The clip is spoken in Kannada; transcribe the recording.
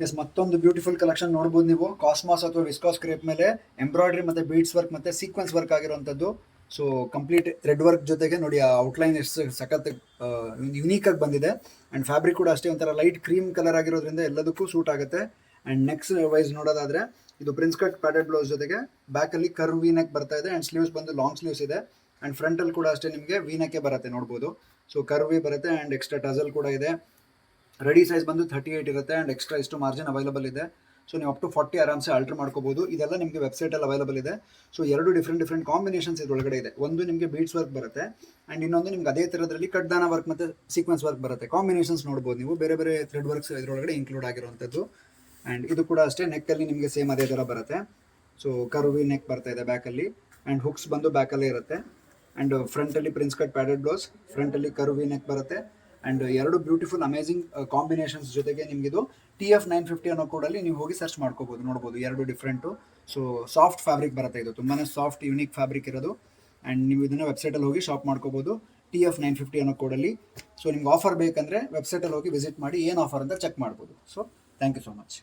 ಎಸ್, ಮತ್ತೊಂದು ಬ್ಯೂಟಿಫುಲ್ ಕಲೆಕ್ಷನ್ ನೋಡ್ಬೋದು ನೀವು. ಕಾಸ್ಮಾಸ್ ಅಥವಾ ವಿಸ್ಕಾಸ್ ಕ್ರೇಪ್ ಮೇಲೆ ಎಂಬ್ರಾಯ್ಡ್ರಿ ಮತ್ತೆ ಬೀಡ್ಸ್ ವರ್ಕ್ ಮತ್ತೆ ಸೀಕ್ವೆನ್ಸ್ ವರ್ಕ್ ಆಗಿರುವಂಥದ್ದು. ಸೊ ಕಂಪ್ಲೀಟ್ ಥ್ರೆಡ್ ವರ್ಕ್ ಜೊತೆಗೆ ನೋಡಿ ಆ ಔಟ್ಲೈನ್ ಎಷ್ಟು ಸಖತ್ ಯುನೀಕ್ ಆಗಿ ಬಂದಿದೆ. ಅಂಡ್ ಫ್ಯಾಬ್ರಿಕ್ ಕೂಡ ಅಷ್ಟೇ ಒಂಥರ ಲೈಟ್ ಕ್ರೀಮ್ ಕಲರ್ ಆಗಿರೋದ್ರಿಂದ ಎಲ್ಲದಕ್ಕೂ ಸೂಟ್ ಆಗುತ್ತೆ. ಅಂಡ್ ನೆಕ್ಸ್ಟ್ ವೈಸ್ ನೋಡೋದಾದ್ರೆ ಇದು ಪ್ರಿನ್ಸ್ ಕಟ್ ಪ್ಯಾಡೆಡ್ ಬ್ಲೌಸ್ ಜೊತೆಗೆ ಬ್ಯಾಕ್ ಅಲ್ಲಿ ಕರ್ವ್ ವಿ ನೆಕ್ ಬರ್ತಾ ಇದೆ. ಅಂಡ್ ಸ್ಲೀವ್ಸ್ ಬಂದು ಲಾಂಗ್ ಸ್ಲೀವ್ಸ್ ಇದೆ. ಅಂಡ್ ಫ್ರಂಟ್ ಅಲ್ಲಿ ಕೂಡ ಅಷ್ಟೇ ನಿಮಗೆ ವಿ ನೆಕ್ ಬರುತ್ತೆ ನೋಡ್ಬೋದು. ಸೊ ಕರ್ವ್ ವಿ ಬರುತ್ತೆ ಅಂಡ್ ಎಕ್ಸ್ಟ್ರಾ ಟಜಲ್ ಕೂಡ ಇದೆ. ರೆಡಿ ಸೈಜ್ ಬಂದು 38 ಇರುತ್ತೆ ಅಂಡ್ ಎಕ್ಸ್ಟ್ರಾ ಇಷ್ಟು ಮಾರ್ಜಿನ್ ಅವೈಲಬಲ್ ಇದೆ. ಸೊ ನೀವು ಅಪ್ ಟು 40 ಆರಾಮ್ಸೆ ಆಲ್ಟರ್ ಮಾಡ್ಕೋಬಹುದು. ಇದೆಲ್ಲ ನಿಮಗೆ ವೆಬ್ಸೈಟಲ್ಲಿ ಅವೈಲಬಲ್ ಇದೆ. ಸೊ ಎರಡು ಡಿಫ್ರೆಂಟ್ ಕಾಂಬಿನೇಷನ್ಸ್ ಇದರೊಳಗಡೆ ಇದೆ. ಒಂದು ನಿಮಗೆ ಬೀಡ್ಸ್ ವರ್ಕ್ ಬರುತ್ತೆ ಅಂಡ್ ಇನ್ನೊಂದು ನಿಮ್ಗೆ ಅದೇ ಥರದಲ್ಲಿ ಕಟ್ದಾನ ವರ್ಕ್ ಮತ್ತೆ ಸೀಕ್ವೆನ್ಸ್ ವರ್ಕ್ ಬರುತ್ತೆ. ಕಾಂಬಿನೇಷನ್ಸ್ ನೋಡ್ಬೋದು ನೀವು, ಬೇರೆ ಬೇರೆ ಥ್ರೆಡ್ ವರ್ಕ್ಸ್ ಇದರೊಳಗಡೆ ಇನ್ಕ್ಲೂಡ್ ಆಗಿರುವಂಥದ್ದು. ಆ್ಯಂಡ್ ಇದು ಕೂಡ ಅಷ್ಟೇ ನೆಕ್ಕಲ್ಲಿ ನಿಮಗೆ ಸೇಮ್ ಅದೇ ಥರ ಬರುತ್ತೆ. ಸೊ ಕರ್ವಿ ನೆಕ್ ಬರ್ತಾ ಇದೆ ಬ್ಯಾಕಲ್ಲಿ ಆ್ಯಂಡ್ ಹುಕ್ಸ್ ಬಂದು ಬ್ಯಾಕಲ್ಲೇ ಇರುತ್ತೆ. ಆ್ಯಂಡ್ ಫ್ರಂಟಲ್ಲಿ ಪ್ರಿನ್ಸ್ ಕಟ್ ಪ್ಯಾಡೆಡ್ ಬ್ಲೌಸ್, ಫ್ರಂಟಲ್ಲಿ ಕರ್ವಿ ನೆಕ್ ಬರುತ್ತೆ. ಆ್ಯಂಡ್ ಎರಡು ಬ್ಯೂಟಿಫುಲ್ ಅಮೇಜಿಂಗ್ ಕಾಂಬಿನೇಷನ್ಸ್ ಜೊತೆಗೆ ನಿಮಗಿದು TF 950 ಅನ್ನೋ ಕೋಡಲ್ಲಿ ನೀವು ಹೋಗಿ ಸರ್ಚ್ ಮಾಡ್ಕೋಬೋದು. ನೋಡ್ಬೋದು ಎರಡು ಡಿಫ್ರೆಂಟು. ಸೊ ಸಾಫ್ಟ್ ಫ್ಯಾಬ್ರಿಕ್ ಬರುತ್ತೆ, ಇದು ತುಂಬಾ ಸಾಫ್ಟ್ ಯುನೀಕ್ ಫ್ಯಾಬ್ರಿಕ್ ಇರೋದು. ಆ್ಯಂಡ್ ನೀವು ಇದನ್ನು ವೆಬ್ಸೈಟಲ್ಲಿ ಹೋಗಿ ಶಾಪ್ ಮಾಡ್ಕೋಬೋದು TF 950 ಅನ್ನೋ ಕೋಡಲ್ಲಿ. ಸೊ ನಿಮ್ಗೆ ಆಫರ್ ಬೇಕಂದರೆ ವೆಬ್ಸೈಟಲ್ಲಿ ಹೋಗಿ ವಿಸಿಟ್ ಮಾಡಿ ಏನು ಆಫರ್ ಅಂತ ಚೆಕ್ ಮಾಡ್ಬೋದು. So thank you so much.